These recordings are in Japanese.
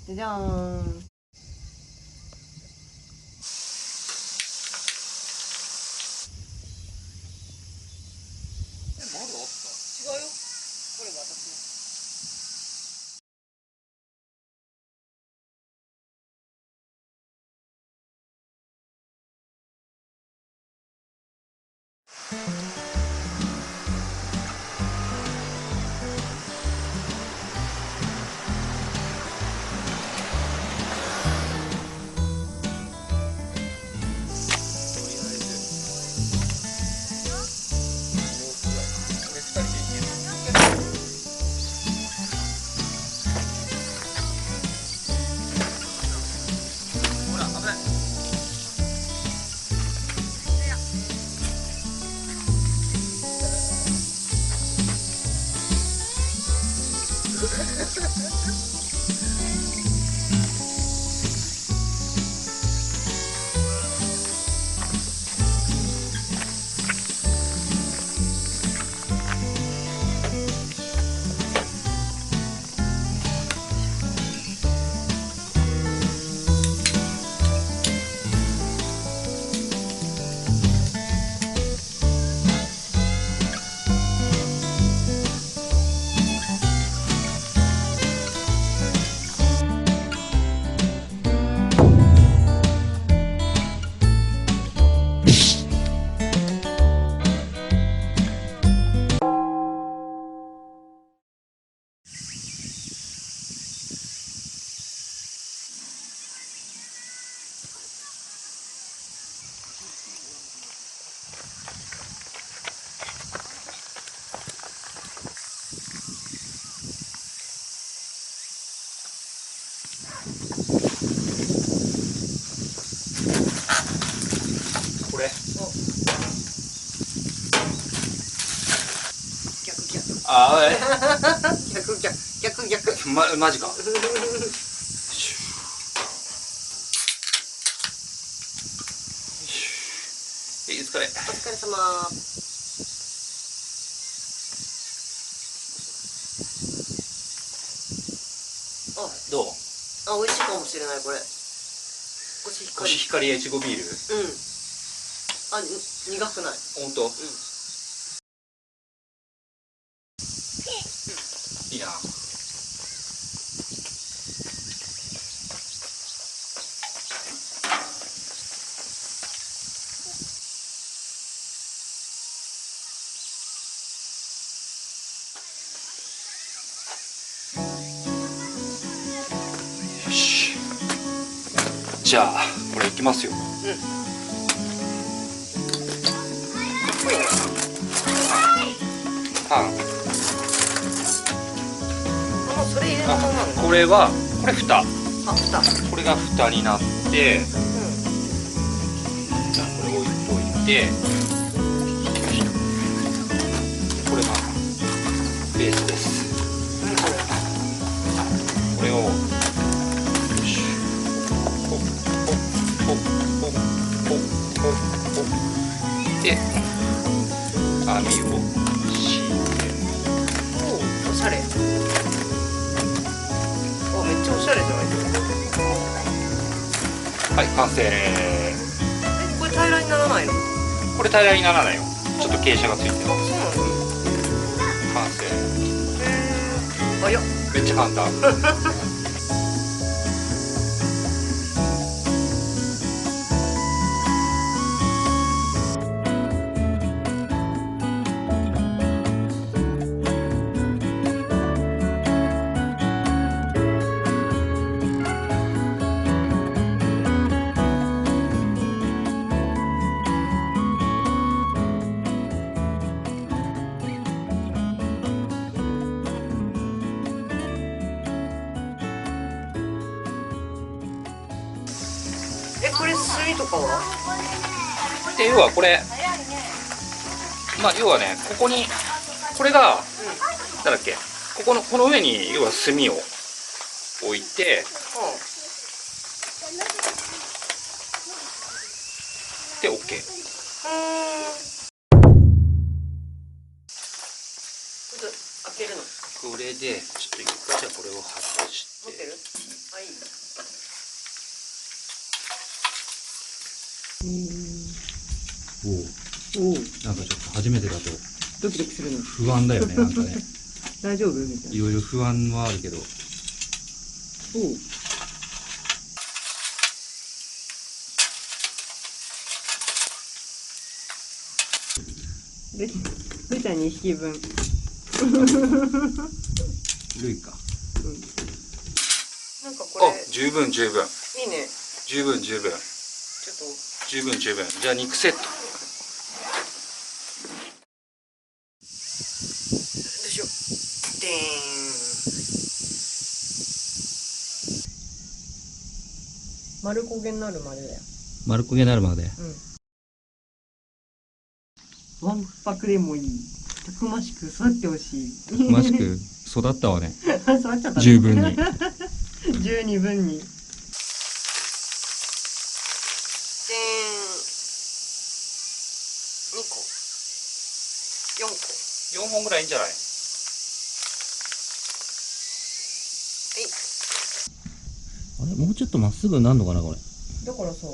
じゃじゃーん。まだあった？違うよ。これ私の。これ。逆。ああ、逆。マジか。お疲れ。お疲れ様。どう？美味しいかもしれないこれ。コシヒカリ越後ビール。うん。苦くない。本当？うん。いいな。よし。じゃあこれいきますよ。うん。かっこいいね。パン。それ入れのままなの？これ蓋。蓋。これが蓋になって、じゃあこれ置いといて、これがベースです。これをよし、ポッポッポッポッポッポッポッで網を敷いて、おしゃれ。めっちゃおしゃれじゃないですか。はい、完成。これ平らにならないの？これ平らにならないよ。ちょっと傾斜がついてる。そうなの？完成。早っ。めっちゃ簡単。これ炭とかは？で要はこれ、要はね、ここにこれが、なんだっけ、この上に要は炭を置いて、で OK。開けるの？これでちょっと一回じゃあこれを外して。持ってる？あ、いい。おおお、なんかちょっと初めてだとドキドキするの。不安だよね、なんかね。大丈夫みたいな。いろいろ不安はあるけど。おう。ルちゃん2匹分。ルイか。なんかこれ十分十分いいね。十分十分ちょっ十分十分。じゃあ肉セット。とどうしよう。でーん。丸焦げになるまでだよ。丸焦げになるまで。わんぱくでもいい。たくましく育ってほしい。たくましく育ったわね。育っちゃったね。十分に。十二分に。でーん。2個。4個。4本ぐらいいいんじゃない？あれ、もうちょっとまっすぐなんのかな、これ。だからさ。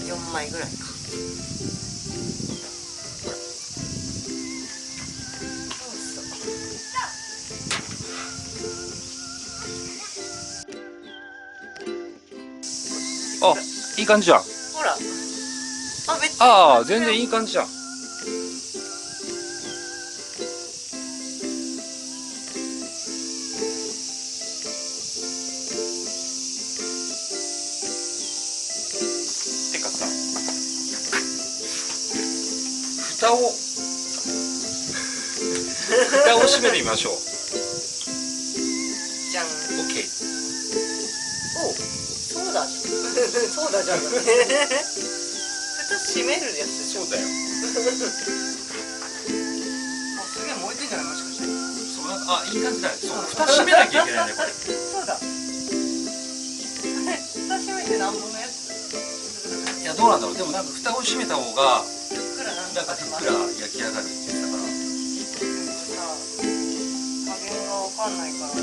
4枚ぐらいか。あ、いい感じじゃん。ほら。あ、めっちゃ。ああ、全然いい感じじゃん。てかさ、蓋を閉めてみましょう。じゃん。オッケー。お、そうだじゃん。そうだじゃん。蓋閉めるやつ。そうだよ。あ、すげえ燃えてんじゃないもしかして。そう、なんか、あ、いい感じだよ。そう、蓋閉めなきゃいけないね、これ。そうだ。蓋閉めてなんぼのやつ。いや、どうなんだろう。でも、なんか蓋を閉めた方が、ふっくらなんなんかふっくら焼き上がるって言ってたから。加減がわかんないから。こ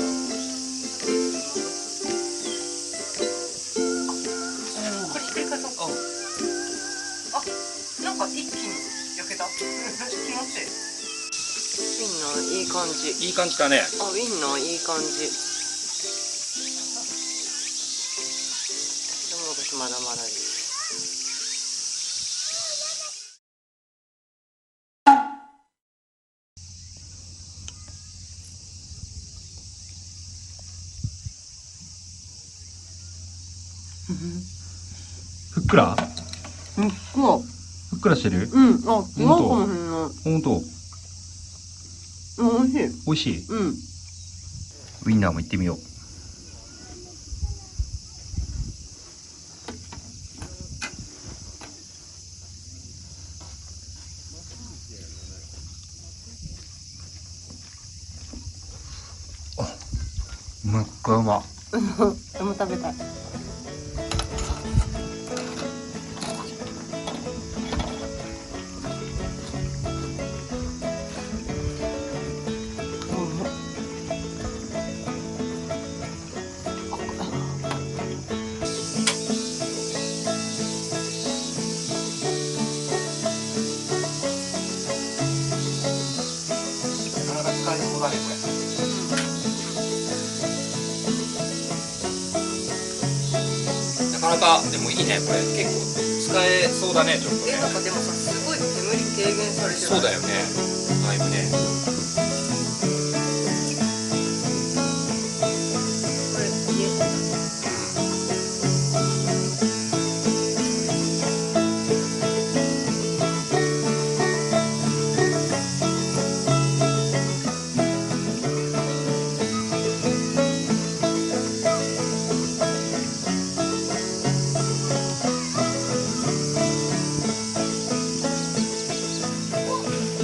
れひっくり返そう。あ、なんか一気に焼けた。気持ちいい。ウィンナーいい感じ。いい感じだね。あ、ウィンナーいい感じ。でも私まだまだです。ふっくらふっくら。ふっくらしてる？うん、あ、違うかもしれない。ほんと。美味しい。美味しい？うん。ウインナーも行ってみよう。あ、めっちゃうま。でも食べたい。なかなか使えそうだね、これ。なかなか、でもいいね、これ。結構使えそうだね、ちょっとね。なんかでもさ、すごい煙軽減されてる。そうだよね。だいぶね。これ家。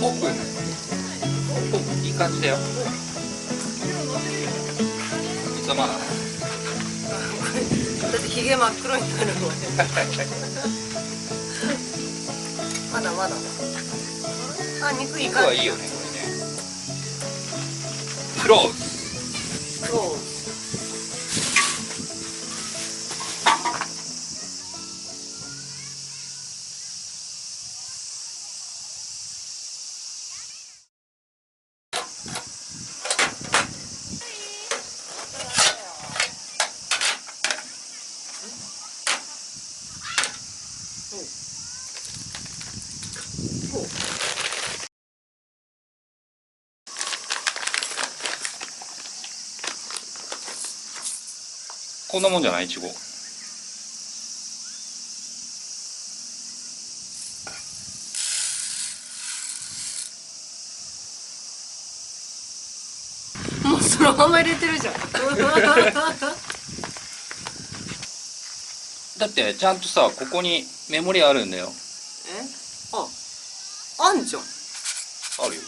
オープン。お、いい感じだよ。水はまだ。毛真っ黒になるまでまだまだあ、肉いい感じ。肉はいいよねこれね。クローズ。そう。こんなもんじゃない？いちご。もうそのまま入れてるじゃんだってちゃんとさ、ここにメモリあるんだよ。え、あんじゃん。あるよ。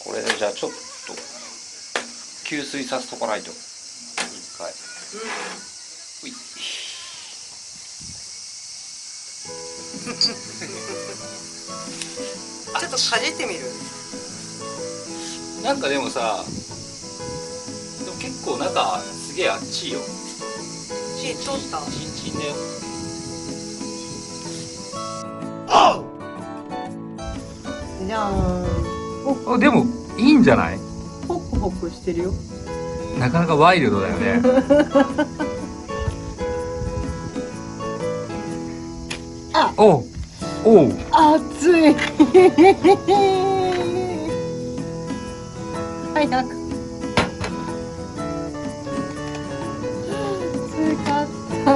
これでじゃあちょっと吸水させとかないと。一回。うい。ちょっとかじってみる。なんかでもさ、でも結構中すげえあっちいよ。火通った。チンチンだよ。じゃん。あ、でもいいんじゃない？ホクホクしてるよ。なかなかワイルドだよね。あ、おうおう。熱い早くつかった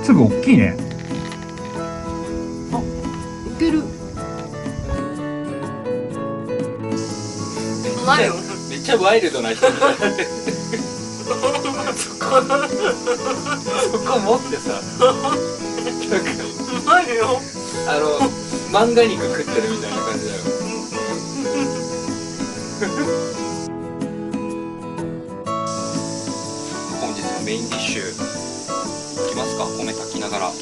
粒大きいね。いける。何よ。めっちゃワイルドな人みたいな。そこ持ってさ、なんか何よ。漫画肉食ってるみたいな感じだよ。本日のメインディッシュいきますか。米炊きながら。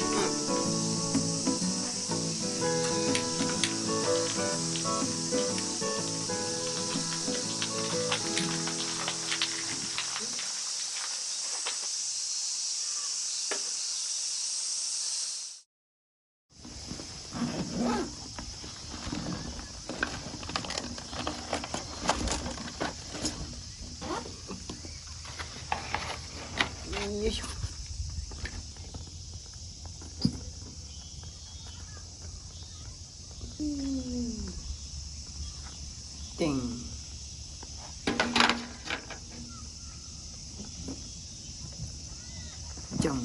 よいしょ。でん。じゃん。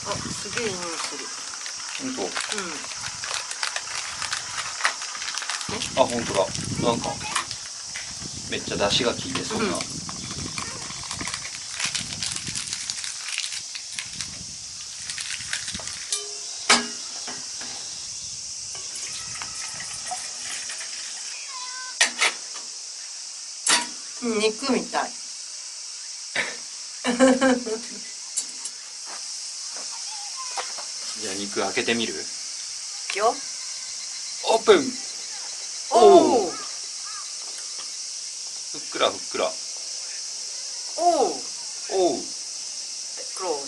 あ、すげえいい匂いする。本当。うん。あ、本当だ。なんかめっちゃ出汁が効いてそうな。肉みたい。じゃあ肉開けてみる？いくよ。オープン。おお。ふっくらふっくら。おお。おう。クローズ。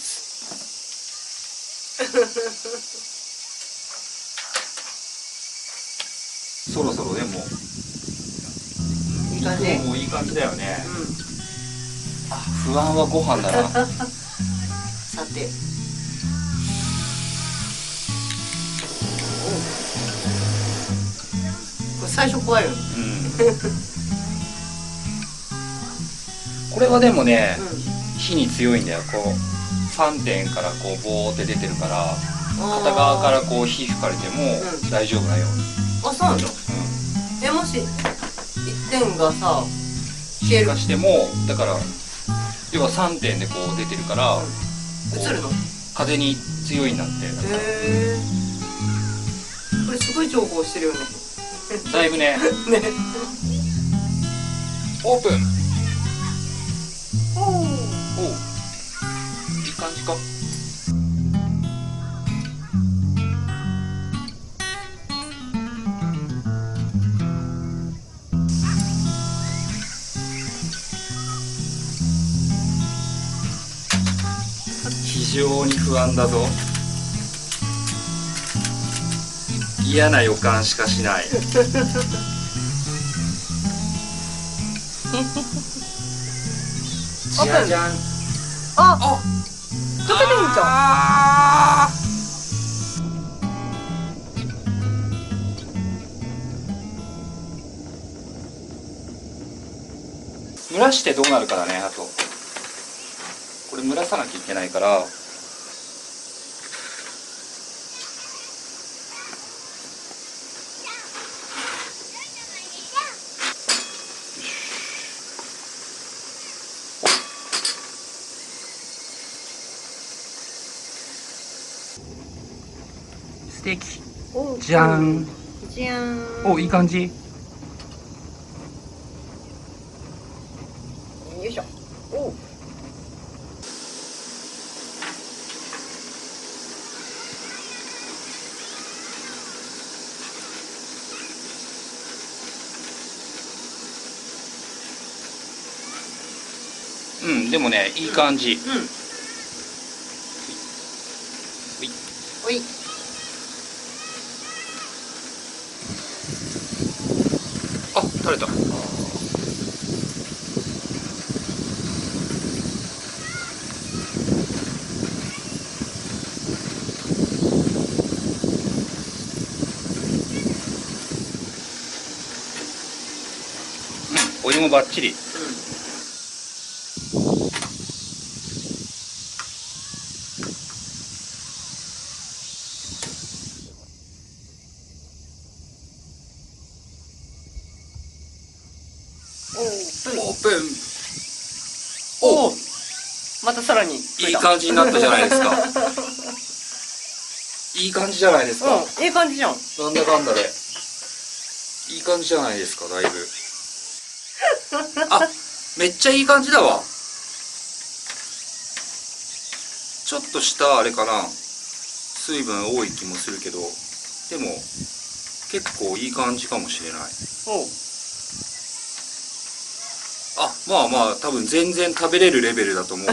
そろそろでもいい感じ。肉ももういい感じだよね。うん。あ、不安はご飯だな。さて。これ最初怖いよね。うん。これはでもね、火に強いんだよ。こう3点からこうボーって出てるから、片側からこう火吹かれても大丈夫なように。あ、そうなんだ。うもし1点がさ、ん。火がしてもだから要は3点でこう出てるから、こう映るの？風に強いんだって。へえ。これすごい情報してるよね。だいぶね。ね。オープン。おお。おう、いい感じか。非常に不安だぞ。嫌な予感しかしない。じゃじゃん。あ、溶けてんじゃん。あー、蒸らしてどうなるかだね。あとこれ蒸らさなきゃいけないから。ステーキじゃん。じゃーん。お、いい感じ。よいしょ。おう。うん、でもね、いい感じ。うん。おい。あ、垂れた。うん、お湯もバッチリ。オープン。お、またさらにいい感じになったじゃないですか。いい感じじゃないですか。うん、いい感じじゃん。なんだかんだで。いい感じじゃないですか、だいぶ。あ、めっちゃいい感じだわ。ちょっとしたあれかな。水分多い気もするけど、でも結構いい感じかもしれない。おう。あ、まあまあ、多分全然食べれるレベルだと思うよ。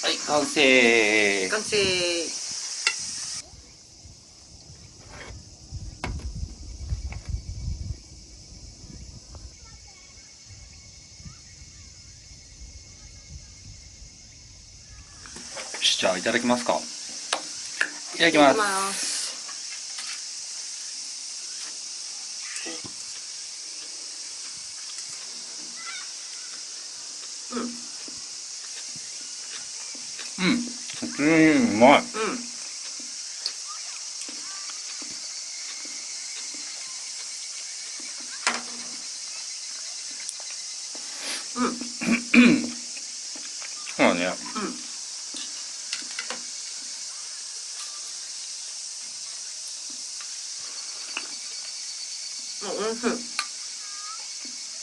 はい、完成。完成。よし、じゃあいただきますか。いただきます。す。うん、普通にうまい。そうだね。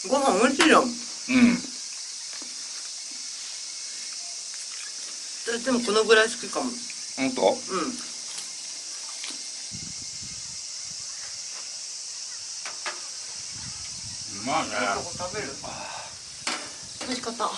ご飯美味しいよ。うん。私でもこのぐらい好きかも。ほんと？うん。うまいね。食べる。美味しかった。